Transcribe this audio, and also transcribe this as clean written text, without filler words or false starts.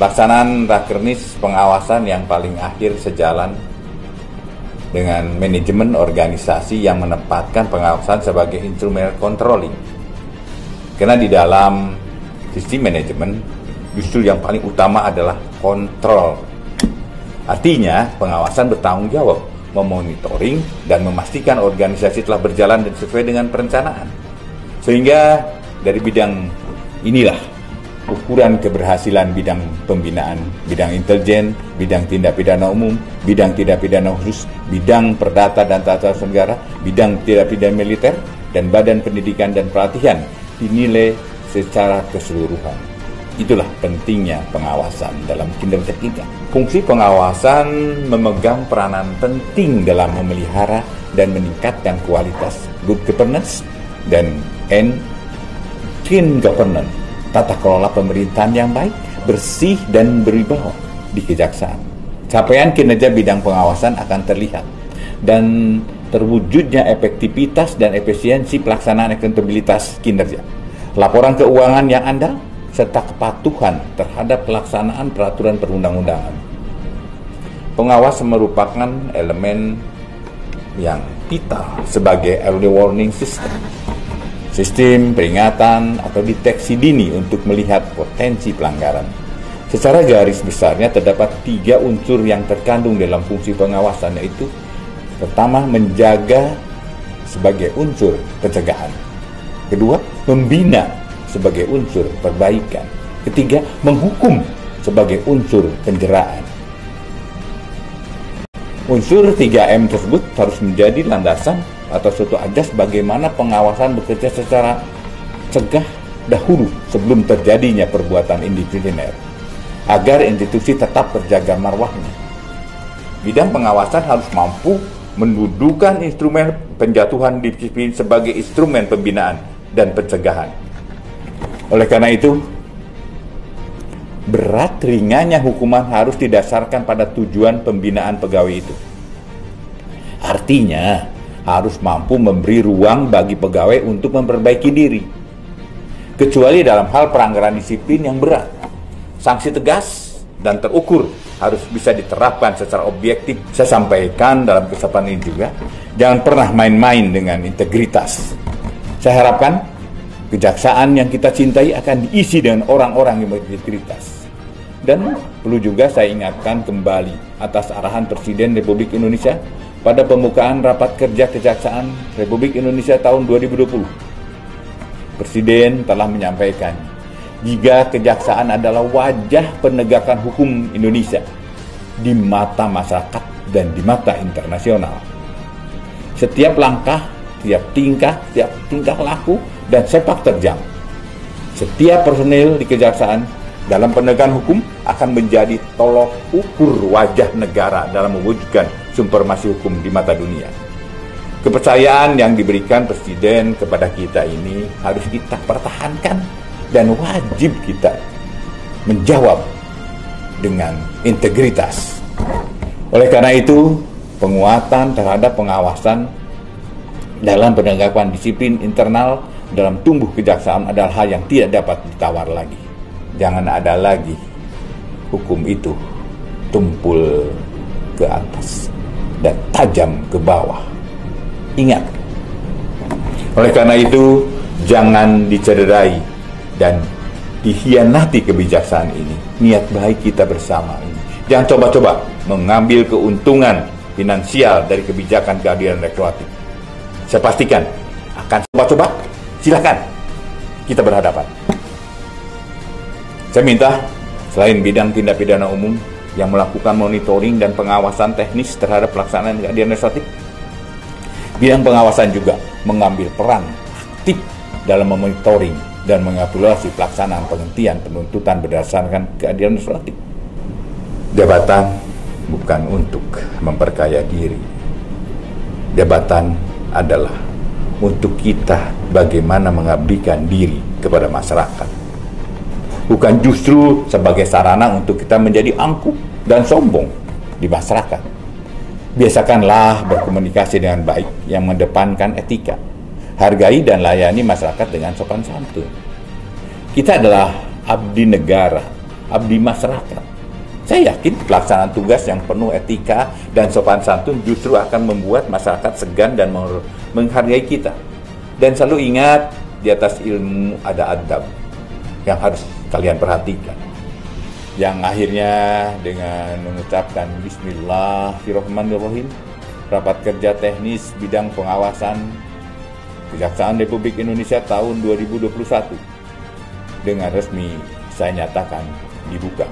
Pelaksanaan Rakernis pengawasan yang paling akhir sejalan dengan manajemen organisasi yang menempatkan pengawasan sebagai instrumen controlling. Karena di dalam sistem manajemen justru yang paling utama adalah kontrol. Artinya pengawasan bertanggung jawab memonitoring dan memastikan organisasi telah berjalan dan sesuai dengan perencanaan. Sehingga dari bidang inilah ukuran keberhasilan bidang pembinaan, bidang intelijen, bidang tindak pidana umum, bidang tindak pidana khusus, bidang perdata dan tata usaha negara, bidang tindak pidana militer, dan badan pendidikan dan pelatihan dinilai secara keseluruhan. Itulah pentingnya pengawasan dalam kinerja kita. Fungsi pengawasan memegang peranan penting dalam memelihara dan meningkatkan kualitas good governance dan clean governance, tata kelola pemerintahan yang baik, bersih dan berwibawa di kejaksaan. Capaian kinerja bidang pengawasan akan terlihat dan terwujudnya efektivitas dan efisiensi pelaksanaan akuntabilitas kinerja, laporan keuangan yang andal, serta kepatuhan terhadap pelaksanaan peraturan perundang-undangan. Pengawas merupakan elemen yang vital sebagai early warning system, sistem peringatan atau deteksi dini untuk melihat potensi pelanggaran. Secara garis besarnya terdapat 3 unsur yang terkandung dalam fungsi pengawasan, yaitu pertama, menjaga sebagai unsur pencegahan. Kedua, membina sebagai unsur perbaikan. Ketiga, menghukum sebagai unsur penjeraan. Unsur 3M tersebut harus menjadi landasan atau suatu asas bagaimana pengawasan bekerja secara cegah dahulu sebelum terjadinya perbuatan indisipliner, agar institusi tetap terjaga marwahnya. Bidang pengawasan harus mampu mendudukan instrumen penjatuhan disiplin sebagai instrumen pembinaan dan pencegahan. Oleh karena itu, berat ringannya hukuman harus didasarkan pada tujuan pembinaan pegawai itu. Artinya, harus mampu memberi ruang bagi pegawai untuk memperbaiki diri. Kecuali dalam hal pelanggaran disiplin yang berat, sanksi tegas dan terukur harus bisa diterapkan secara objektif. Saya sampaikan dalam kesempatan ini juga, jangan pernah main-main dengan integritas. Saya harapkan kejaksaan yang kita cintai akan diisi dengan orang-orang yang berintegritas. Dan perlu juga saya ingatkan kembali atas arahan Presiden Republik Indonesia pada pembukaan rapat kerja Kejaksaan Republik Indonesia tahun 2020. Presiden telah menyampaikan, jika kejaksaan adalah wajah penegakan hukum Indonesia di mata masyarakat dan di mata internasional. Setiap langkah, setiap tingkah laku dan sepak terjang setiap personil di kejaksaan dalam penegakan hukum akan menjadi tolok ukur wajah negara dalam mewujudkan supremasi hukum di mata dunia. Kepercayaan yang diberikan Presiden kepada kita ini harus kita pertahankan dan wajib kita menjawab dengan integritas. Oleh karena itu, penguatan terhadap pengawasan dalam penegakan disiplin internal dalam tumbuh kejaksaan adalah hal yang tidak dapat ditawar lagi. Jangan ada lagi hukum itu tumpul ke atas dan tajam ke bawah. Ingat, oleh karena itu jangan dicederai dan dikhianati kebijaksanaan ini. Niat baik kita bersama ini. Jangan coba-coba mengambil keuntungan finansial dari kebijakan keadilan restoratif. Saya pastikan akan coba-coba. Silakan kita berhadapan. Saya minta selain bidang tindak pidana umum yang melakukan monitoring dan pengawasan teknis terhadap pelaksanaan keadilan restoratif, bidang pengawasan juga mengambil peran aktif dalam memonitoring dan mengevaluasi pelaksanaan penghentian penuntutan berdasarkan keadilan restoratif. Jabatan bukan untuk memperkaya diri. Jabatan adalah untuk kita bagaimana mengabdikan diri kepada masyarakat. Bukan justru sebagai sarana untuk kita menjadi angkuh dan sombong di masyarakat. Biasakanlah berkomunikasi dengan baik yang mengedepankan etika. Hargai dan layani masyarakat dengan sopan santun. Kita adalah abdi negara abdi masyarakat. Saya yakin pelaksanaan tugas yang penuh etika dan sopan santun justru akan membuat masyarakat segan dan menghargai kita. Dan selalu ingat, di atas ilmu ada adab yang harus kalian perhatikan. Yang akhirnya dengan mengucapkan Bismillahirrahmanirrahim, rapat kerja teknis bidang pengawasan Kejaksaan Republik Indonesia tahun 2021 dengan resmi saya nyatakan dibuka.